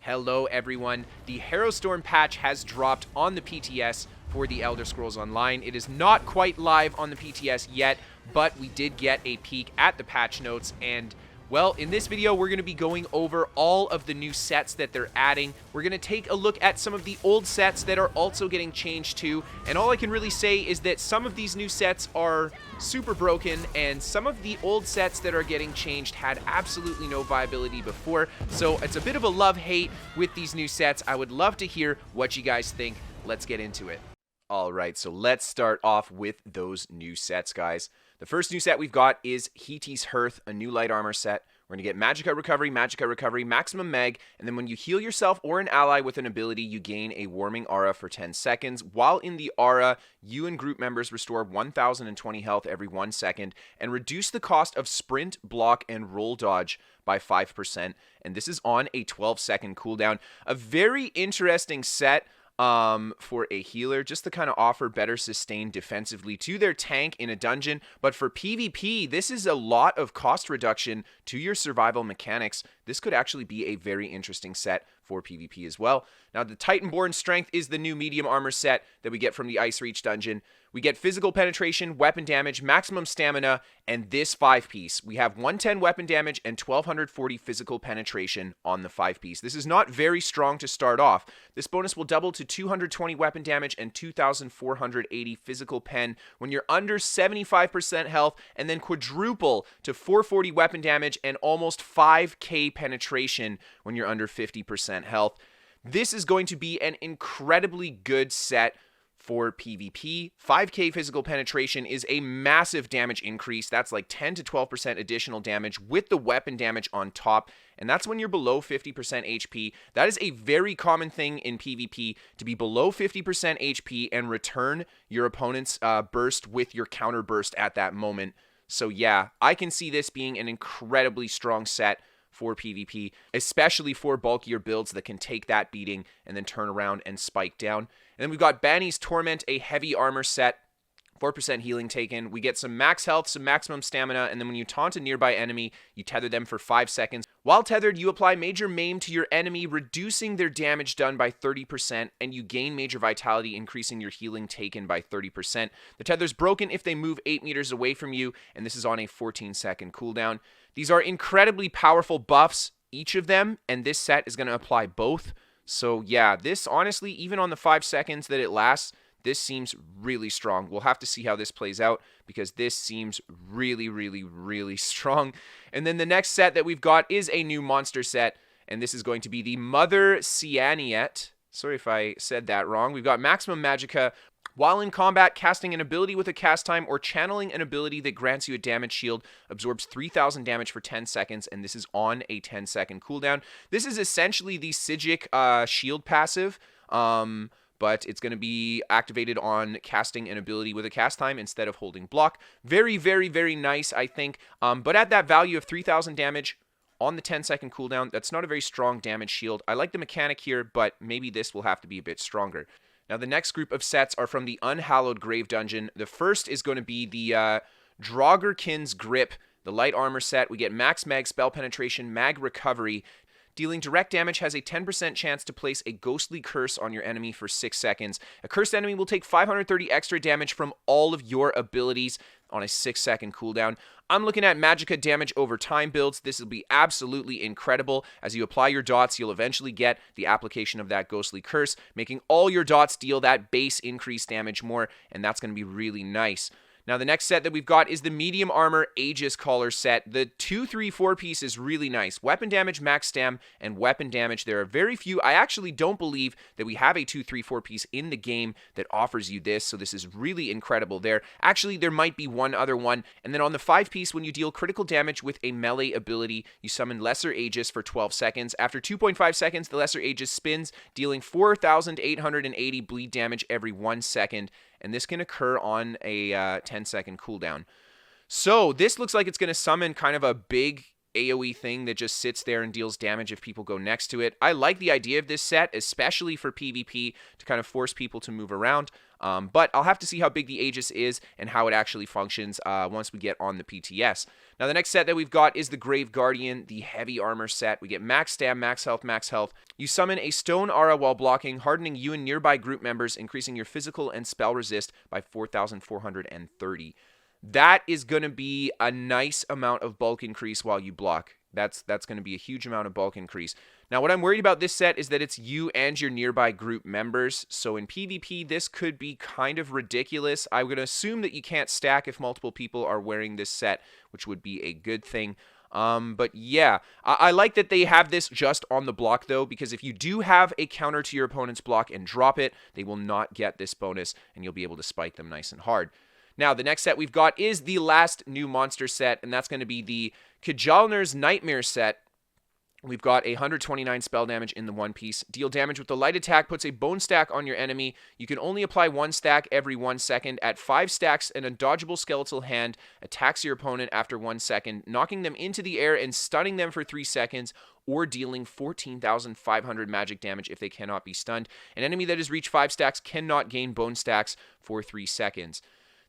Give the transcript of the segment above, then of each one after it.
Hello everyone, the Harrowstorm patch has dropped on the PTS for the Elder Scrolls Online. It is not quite live on the PTS yet, but we did get a peek at the patch notes, and well, in this video, we're going to be going over all of the new sets that they're adding. We're going to take a look at some of the old sets that are also getting changed too, and all I can really say is that some of these new sets are super broken, and some of the old sets that are getting changed had absolutely no viability before, so it's a bit of a love-hate with these new sets. I would love to hear what you guys think. Let's get into it. Alright, so let's start off with those new sets, guys. The first new set we've got is Heaty's Hearth, a new light armor set. We're going to get Magicka Recovery, Maximum Mag, and then when you heal yourself or an ally with an ability, you gain a Warming Aura for 10 seconds. While in the Aura, you and group members restore 1,020 health every 1 second, and reduce the cost of Sprint, Block, and Roll Dodge by 5%, and this is on a 12-second cooldown. A very interesting set for a healer, just to kind of offer better sustain defensively to their tank in a dungeon. But for PvP, this is a lot of cost reduction to your survival mechanics. This could actually be a very interesting set for PvP as well. Now, the Titanborn Strength is the new medium armor set that we get from the Ice Reach dungeon. We get physical penetration, weapon damage, maximum stamina, and this 5-piece. We have 110 weapon damage and 1,240 physical penetration on the 5-piece. This is not very strong to start off. This bonus will double to 220 weapon damage and 2,480 physical pen when you're under 75% health, and then quadruple to 440 weapon damage and almost 5k penetration when you're under 50% health. This is going to be an incredibly good set for PvP. 5k physical penetration is a massive damage increase. That's like 10 to 12% additional damage with the weapon damage on top, and that's when you're below 50% HP. That is a very common thing in PvP, to be below 50% HP and return your opponent's burst with your counter burst at that moment. So yeah, I can see this being an incredibly strong set for PvP, especially for bulkier builds that can take that beating and then turn around and spike down. And then we've got Banny's Torment, a heavy armor set, 4% healing taken. We get some max health, some maximum stamina, and then when you taunt a nearby enemy, you tether them for 5 seconds. While tethered, you apply Major Maim to your enemy, reducing their damage done by 30%, and you gain Major Vitality, increasing your healing taken by 30%. The tether's broken if they move 8 meters away from you, and this is on a 14-second cooldown. These are incredibly powerful buffs, each of them, and this set is going to apply both. So yeah, this honestly, even on the 5 seconds that it lasts, this seems really strong. We'll have to see how this plays out, because this seems really, really, really strong. And then the next set that we've got is a new monster set, and this is going to be the Mother Cyaniet. Sorry if I said that wrong. We've got Maximum Magicka. While in combat, casting an ability with a cast time or channeling an ability that grants you a damage shield absorbs 3,000 damage for 10 seconds, and this is on a 10-second cooldown. This is essentially the Psijic shield passive, but it's going to be activated on casting an ability with a cast time instead of holding block. Very, very, very nice, I think. But at that value of 3,000 damage on the 10-second cooldown, that's not a very strong damage shield. I like the mechanic here, but maybe this will have to be a bit stronger. Now, the next group of sets are from the Unhallowed Grave Dungeon. The first is going to be the Draugr Grip, the light armor set. We get Max Mag Spell Penetration, Mag Recovery. Dealing direct damage has a 10% chance to place a ghostly curse on your enemy for 6 seconds. A cursed enemy will take 530 extra damage from all of your abilities on a 6-second cooldown. I'm looking at Magicka damage over time builds. This will be absolutely incredible. As you apply your dots, you'll eventually get the application of that ghostly curse, making all your dots deal that base increased damage more, and that's going to be really nice. Now, the next set that we've got is the Medium Armor Aegis Collar set. The 2-3-4 piece is really nice. Weapon damage, max stam, and weapon damage. There are very few. I actually don't believe that we have a 2-3-4 piece in the game that offers you this, so this is really incredible there. Actually, there might be one other one. And then on the 5 piece, when you deal critical damage with a melee ability, you summon Lesser Aegis for 12 seconds. After 2.5 seconds, the Lesser Aegis spins, dealing 4,880 bleed damage every 1 second. And this can occur on a 10-second cooldown. So this looks like it's going to summon kind of a big AoE thing that just sits there and deals damage if people go next to it. I like the idea of this set, especially for PvP, to kind of force people to move around. But I'll have to see how big the Aegis is and how it actually functions once we get on the PTS. Now, the next set that we've got is the Grave Guardian, the heavy armor set. We get max stam, max health, max health. You summon a stone aura while blocking, hardening you and nearby group members, increasing your physical and spell resist by 4,430. That is going to be a nice amount of bulk increase while you block. That's going to be a huge amount of bulk increase. Now, what I'm worried about this set is that it's you and your nearby group members. So in PvP, this could be kind of ridiculous. I'm going to assume that you can't stack if multiple people are wearing this set, which would be a good thing. But yeah, I like that they have this just on the block, though, because if you do have a counter to your opponent's block and drop it, they will not get this bonus, and you'll be able to spike them nice and hard. Now, the next set we've got is the last new monster set, and that's going to be the Kjalnir's Nightmare set. We've got 129 spell damage in the one piece. Deal damage with the light attack, puts a bone stack on your enemy. You can only apply one stack every 1 second. At 5 stacks, an undodgeable skeletal hand attacks your opponent after 1 second, knocking them into the air and stunning them for 3 seconds, or dealing 14,500 magic damage if they cannot be stunned. An enemy that has reached 5 stacks cannot gain bone stacks for 3 seconds.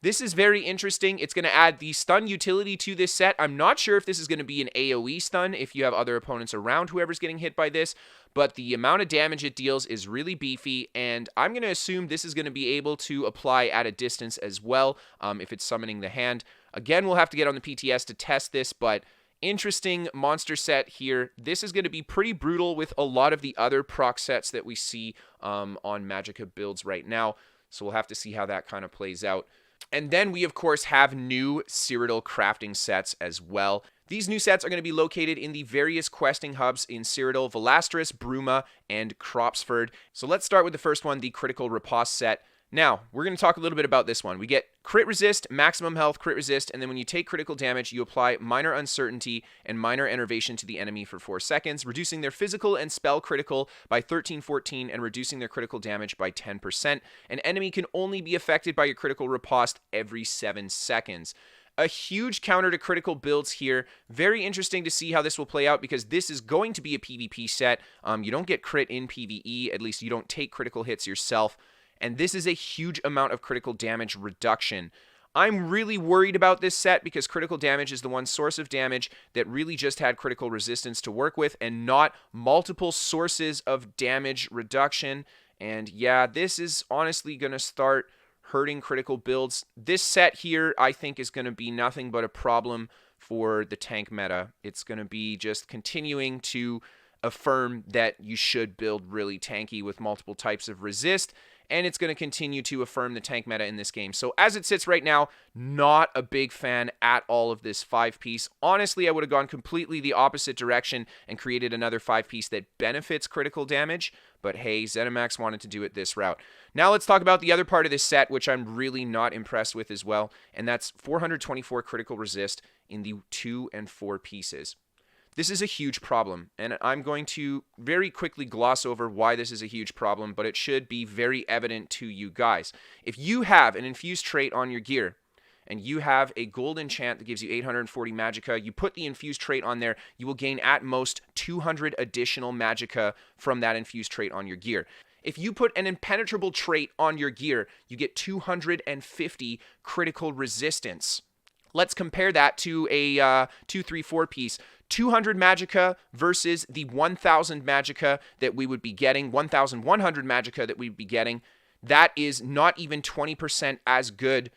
This is very interesting. It's going to add the stun utility to this set. I'm not sure if this is going to be an AoE stun if you have other opponents around whoever's getting hit by this, but the amount of damage it deals is really beefy, and I'm going to assume this is going to be able to apply at a distance as well if it's summoning the hand. Again, we'll have to get on the PTS to test this, but interesting monster set here. This is going to be pretty brutal with a lot of the other proc sets that we see on Magicka builds right now, so we'll have to see how that kind of plays out. And then we, of course, have new Cyrodiil crafting sets as well. These new sets are going to be located in the various questing hubs in Cyrodiil, Velastris, Bruma, and Cropsford. So let's start with the first one, the Critical Riposte set. Now, we're going to talk a little bit about this one. We get crit resist, maximum health, crit resist, and then when you take critical damage, you apply minor uncertainty and minor enervation to the enemy for 4 seconds, reducing their physical and spell critical by 1314 and reducing their critical damage by 10%. An enemy can only be affected by your critical riposte every 7 seconds. A huge counter to critical builds here. Very interesting to see how this will play out because this is going to be a PvP set. You don't get crit in PvE, at least you don't take critical hits yourself. And this is a huge amount of critical damage reduction. I'm really worried about this set because critical damage is the one source of damage that really just had critical resistance to work with and not multiple sources of damage reduction. And yeah, this is honestly going to start hurting critical builds. This set here, I think, is going to be nothing but a problem for the tank meta. It's going to be just continuing to affirm that you should build really tanky with multiple types of resist, and it's going to continue to affirm the tank meta in this game. So as it sits right now, not a big fan at all of this 5-piece. Honestly, I would have gone completely the opposite direction and created another 5-piece that benefits critical damage, but hey, ZeniMax wanted to do it this route. Now let's talk about the other part of this set, which I'm really not impressed with as well, and that's 424 critical resist in the 2 and 4 pieces. This is a huge problem, and I'm going to very quickly gloss over why this is a huge problem, but it should be very evident to you guys. If you have an infused trait on your gear, and you have a gold enchant that gives you 840 magicka, you put the infused trait on there, you will gain at most 200 additional magicka from that infused trait on your gear. If you put an impenetrable trait on your gear, you get 250 critical resistance. Let's compare that to a 2-3-4 piece. 200 magicka versus the 1,000 magicka that we would be getting, 1,100 magicka that we'd be getting. That is not even 20% as good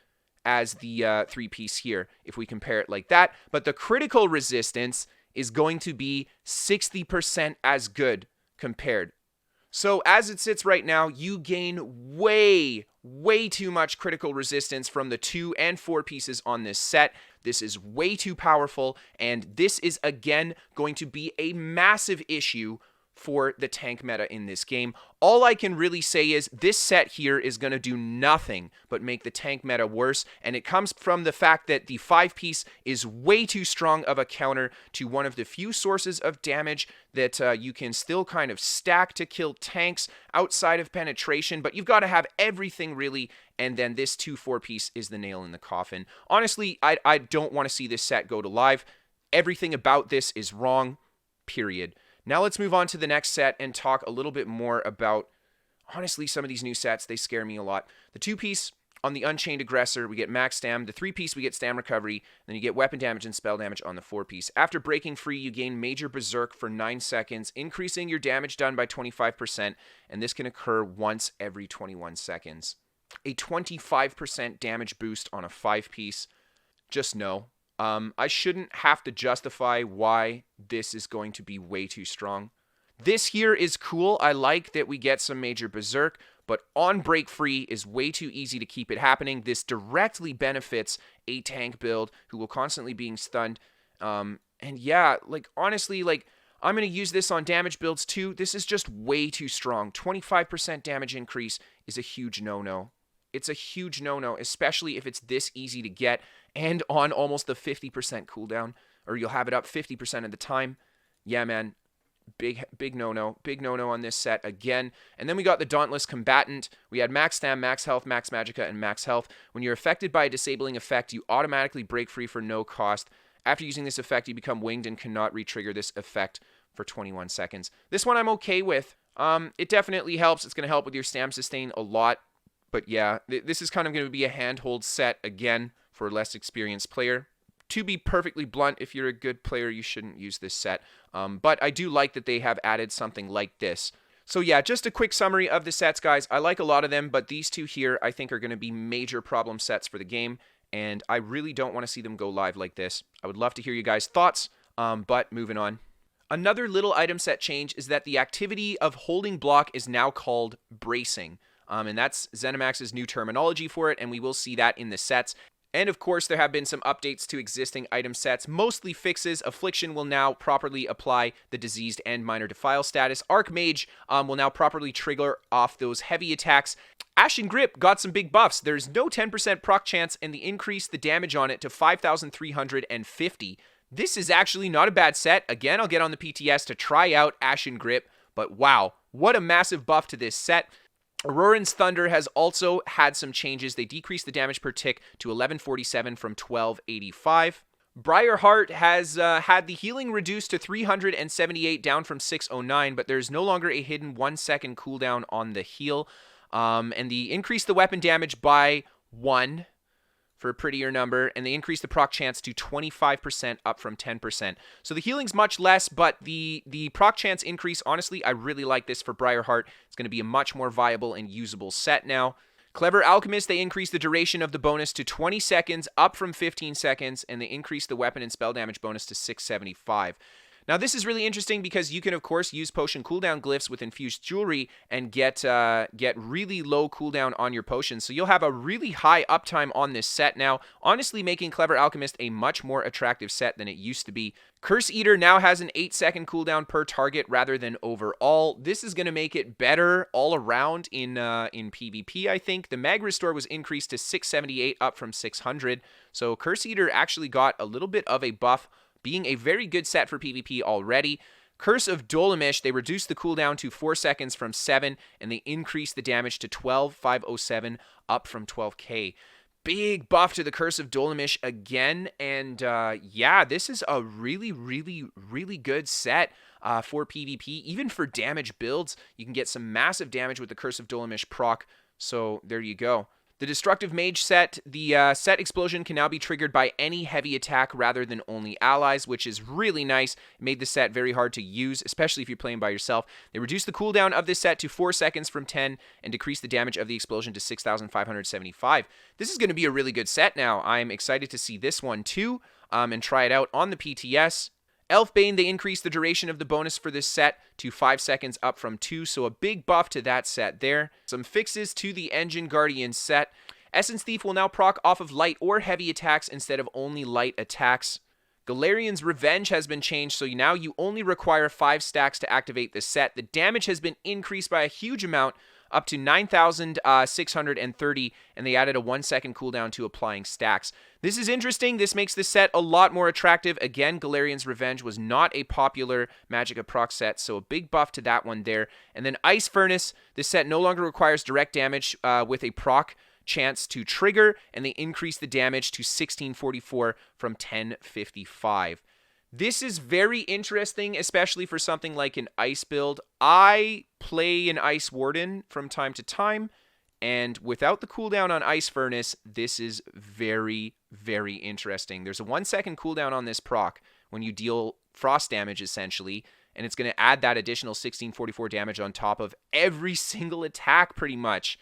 as the 3-piece here, if we compare it like that. But the critical resistance is going to be 60% as good compared. So as it sits right now, you gain way too much critical resistance from the 2 and 4 pieces on this set. This is way too powerful, and this is again going to be a massive issue for the tank meta in this game. All I can really say is this set here is going to do nothing but make the tank meta worse, and it comes from the fact that the 5-piece is way too strong of a counter to one of the few sources of damage that you can still kind of stack to kill tanks outside of penetration, but you've got to have everything really, and then this 2-4 piece is the nail in the coffin. Honestly, I don't want to see this set go to live. Everything about this is wrong, period. Now let's move on to the next set and talk a little bit more about, honestly, some of these new sets. They scare me a lot. The 2-piece on the Unchained Aggressor, we get max stam. The 3-piece, we get stam recovery. Then you get weapon damage and spell damage on the 4-piece. After breaking free, you gain Major Berserk for 9 seconds, increasing your damage done by 25%, and this can occur once every 21 seconds. A 25% damage boost on a 5-piece. Just no. I shouldn't have to justify why this is going to be way too strong. This here is cool. I like that we get some Major Berserk, but on break free is way too easy to keep it happening. This directly benefits a tank build who will constantly being stunned. And yeah, like honestly, like I'm going to use this on damage builds too. This is just way too strong. 25% damage increase is a huge no-no. It's a huge no-no, especially if it's this easy to get and on almost the 50% cooldown, or you'll have it up 50% of the time. Yeah, man. Big no-no. Big no-no on this set again. And then we got the Dauntless Combatant. We had max stam, max health, max magicka, and max health. When you're affected by a disabling effect, you automatically break free for no cost. After using this effect, you become winged and cannot re-trigger this effect for 21 seconds. This one I'm okay with. It definitely helps. It's going to help with your stam sustain a lot. But yeah, this is kind of going to be a handhold set again for a less experienced player. To be perfectly blunt, if you're a good player, you shouldn't use this set. But I do like that they have added something like this. So yeah, just a quick summary of the sets, guys. I like a lot of them, but these two here I think are going to be major problem sets for the game, and I really don't want to see them go live like this. I would love to hear you guys' thoughts, but moving on. Another little item set change is that the activity of holding block is now called bracing. And that's ZeniMax's new terminology for it, and we will see that in the sets. And of course, there have been some updates to existing item sets, mostly fixes. Affliction will now properly apply the Diseased and Minor Defile status. Archmage will now properly trigger off those heavy attacks. Ashen Grip got some big buffs. There's no 10% proc chance, and they increased the damage on it to 5,350. This is actually not a bad set. Again, I'll get on the PTS to try out Ashen Grip, but wow, what a massive buff to this set. Auroran's Thunder has also had some changes. They decreased the damage per tick to 1147 from 1285. Briarheart has had the healing reduced to 378 down from 609, but there's no longer a hidden 1-second cooldown on the heal. And they increased the weapon damage by 1 for a prettier number, and they increased the proc chance to 25% up from 10%. So the healing's much less, but the proc chance increase, honestly, I really like this for Briarheart. It's going to be a much more viable and usable set now. Clever Alchemist, they increased the duration of the bonus to 20 seconds, up from 15 seconds, and they increased the weapon and spell damage bonus to 675. Now, this is really interesting because you can, of course, use potion cooldown glyphs with infused jewelry and get really low cooldown on your potions. So you'll have a really high uptime on this set now, honestly making Clever Alchemist a much more attractive set than it used to be. Curse Eater now has an 8-second cooldown per target rather than overall. This is going to make it better all around in PvP, I think. The Mag Restore was increased to 678 up from 600. So Curse Eater actually got a little bit of a buff, being a very good set for PvP already. Curse of Dolimish, they reduced the cooldown to 4 seconds from 7, and they increased the damage to 12,507, up from 12k. Big buff to the Curse of Dolimish again, and yeah, this is a really, really, really good set for PvP. Even for damage builds, you can get some massive damage with the Curse of Dolimish proc, so there you go. The Destructive Mage set, the set explosion can now be triggered by any heavy attack rather than only allies, which is really nice. It made the set very hard to use, especially if you're playing by yourself. They reduced the cooldown of this set to 4 seconds from 10 and decreased the damage of the explosion to 6,575. This is going to be a really good set now. I'm excited to see this one too and try it out on the PTS. Elfbane, they increased the duration of the bonus for this set to 5 seconds up from 2, so a big buff to that set there. Some fixes to the Engine Guardian set. Essence Thief will now proc off of light or heavy attacks instead of only light attacks. Galarian's Revenge has been changed, so now you only require 5 stacks to activate the set. The damage has been increased by a huge amount, up to 9,630, and they added a 1-second cooldown to applying stacks. This is interesting. This makes the set a lot more attractive. Again, Galarian's Revenge was not a popular Magicka proc set, so a big buff to that one there. And then Ice Furnace, this set no longer requires direct damage with a proc chance to trigger, and they increase the damage to 1644 from 1055. This is very interesting, especially for something like an ice build. I play an Ice Warden from time to time, and without the cooldown on Ice Furnace, this is very, very interesting. There's a 1-second cooldown on this proc when you deal frost damage, essentially, and it's going to add that additional 1644 damage on top of every single attack, pretty much.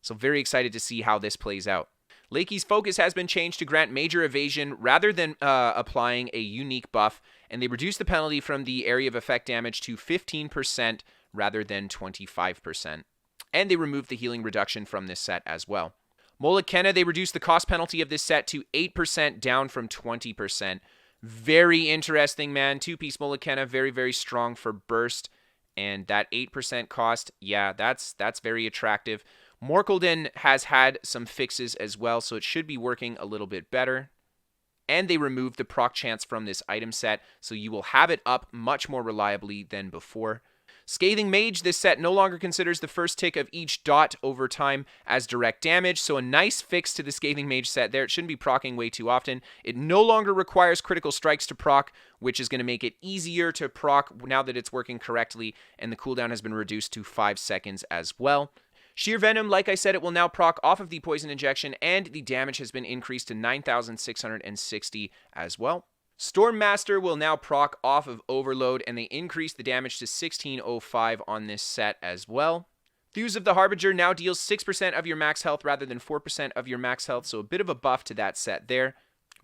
So very excited to see how this plays out. Lakey's focus has been changed to grant major evasion rather than applying a unique buff, and they reduce the penalty from the area of effect damage to 15% rather than 25%. And they removed the healing reduction from this set as well. Molekena, they reduced the cost penalty of this set to 8% down from 20%. Very interesting, man. 2-piece Molekena, very, very strong for burst. And that 8% cost, yeah, that's very attractive. Morkelden has had some fixes as well, so it should be working a little bit better. And they removed the proc chance from this item set, so you will have it up much more reliably than before. Scathing Mage, this set no longer considers the first tick of each dot over time as direct damage, so a nice fix to the Scathing Mage set there. It shouldn't be proccing way too often. It no longer requires critical strikes to proc, which is going to make it easier to proc now that it's working correctly, and the cooldown has been reduced to 5 seconds as well. Sheer Venom, like I said, it will now proc off of the poison injection, and the damage has been increased to 9,660 as well. Stormmaster will now proc off of Overload, and they increase the damage to 1605 on this set as well. Thews of the Harbinger now deals 6% of your max health rather than 4% of your max health, so a bit of a buff to that set there.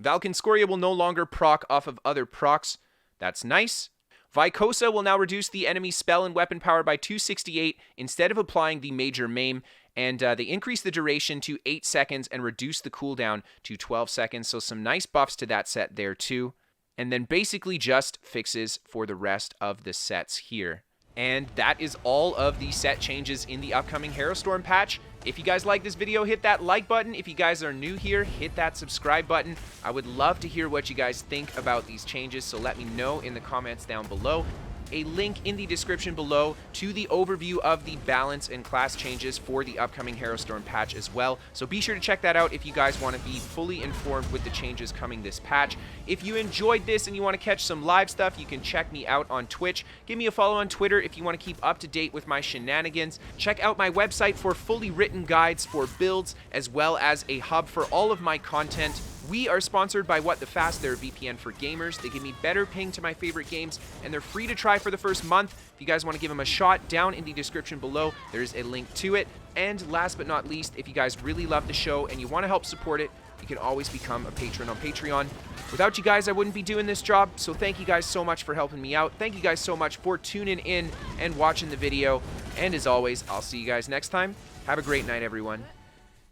Valken Scoria will no longer proc off of other procs. That's nice. Vycosa will now reduce the enemy's spell and weapon power by 268 instead of applying the major maim, and they increase the duration to 8 seconds and reduce the cooldown to 12 seconds, so some nice buffs to that set there too. And then basically just fixes for the rest of the sets here. And that is all of the set changes in the upcoming Harrowstorm patch. If you guys like this video, hit that like button. If you guys are new here, hit that subscribe button. I would love to hear what you guys think about these changes, so let me know in the comments down below. A link in the description below to the overview of the balance and class changes for the upcoming Harrowstorm patch as well. So be sure to check that out if you guys want to be fully informed with the changes coming this patch. If you enjoyed this and you want to catch some live stuff, you can check me out on Twitch. Give me a follow on Twitter if you want to keep up to date with my shenanigans. Check out my website for fully written guides for builds, as well as a hub for all of my content. We are sponsored by What the Fast. They're a VPN for gamers. They give me better ping to my favorite games, and they're free to try for the first month. If you guys want to give them a shot, down in the description below, there's a link to it. And last but not least, if you guys really love the show and you want to help support it, you can always become a patron on Patreon. Without you guys, I wouldn't be doing this job, so thank you guys so much for helping me out. Thank you guys so much for tuning in and watching the video. And as always, I'll see you guys next time. Have a great night, everyone.